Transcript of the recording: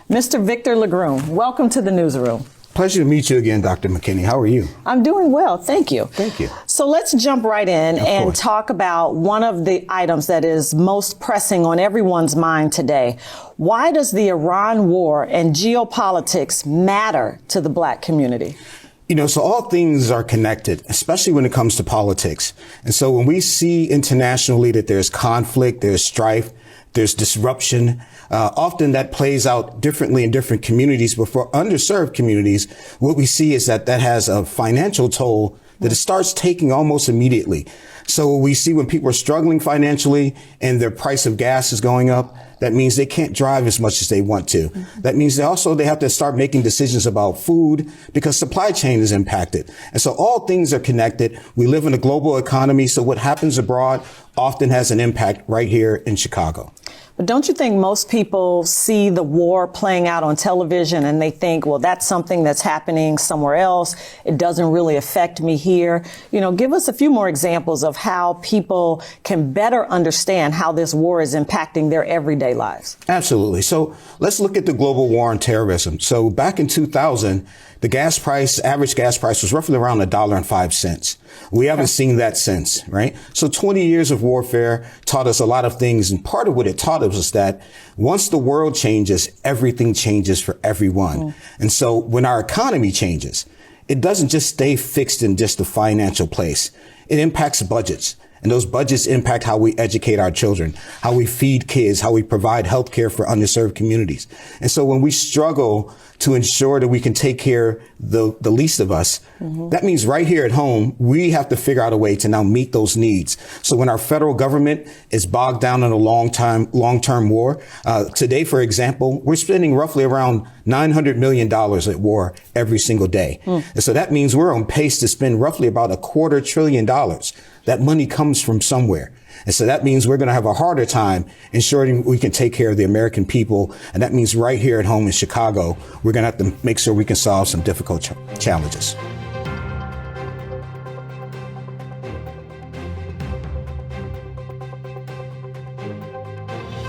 Mr. Victor LaGroon, welcome to the newsroom. Pleasure to meet you again, Dr. McKinney. How are you? I'm doing well, thank you. Thank you. So let's jump right in and talk about one of the items that is most pressing on everyone's mind today. Why does the Iran war and geopolitics matter to the Black community? You know, so all things are connected, especially when it comes to politics. And so when we see internationally that there's conflict, there's strife, there's disruption, often that plays out differently in different communities. But for underserved communities, what we see is that has a financial toll that it starts taking almost immediately. So we see when people are struggling financially and their price of gas is going up, that means they can't drive as much as they want to. That means they have to start making decisions about food because supply chain is impacted. And so all things are connected. We live in a global economy. So what happens abroad often has an impact right here in Chicago. But don't you think most people see the war playing out on television and they think, well, that's something that's happening somewhere else. It doesn't really affect me here. You know, give us a few more examples of how people can better understand how this war is impacting their everyday lives. Absolutely. So let's look at the global war on terrorism. So back in 2000, the average gas price was roughly around $1.05. We haven't seen that since, right? So 20 years of warfare taught us a lot of things. And part of what it taught us was that once the world changes, everything changes for everyone. And so when our economy changes, it doesn't just stay fixed in just the financial place. It impacts budgets. And those budgets impact how we educate our children, how we feed kids, how we provide health care for underserved communities. And so when we struggle to ensure that we can take care of the least of us, that means right here at home, we have to figure out a way to now meet those needs. So when our federal government is bogged down in a long-term war, today, for example, we're spending roughly around $900 million at war every single day. And so that means we're on pace to spend roughly about $250 billion. That money comes from somewhere. And so that means we're going to have a harder time ensuring we can take care of the American people. And that means right here at home in Chicago, we're going to have to make sure we can solve some difficult challenges.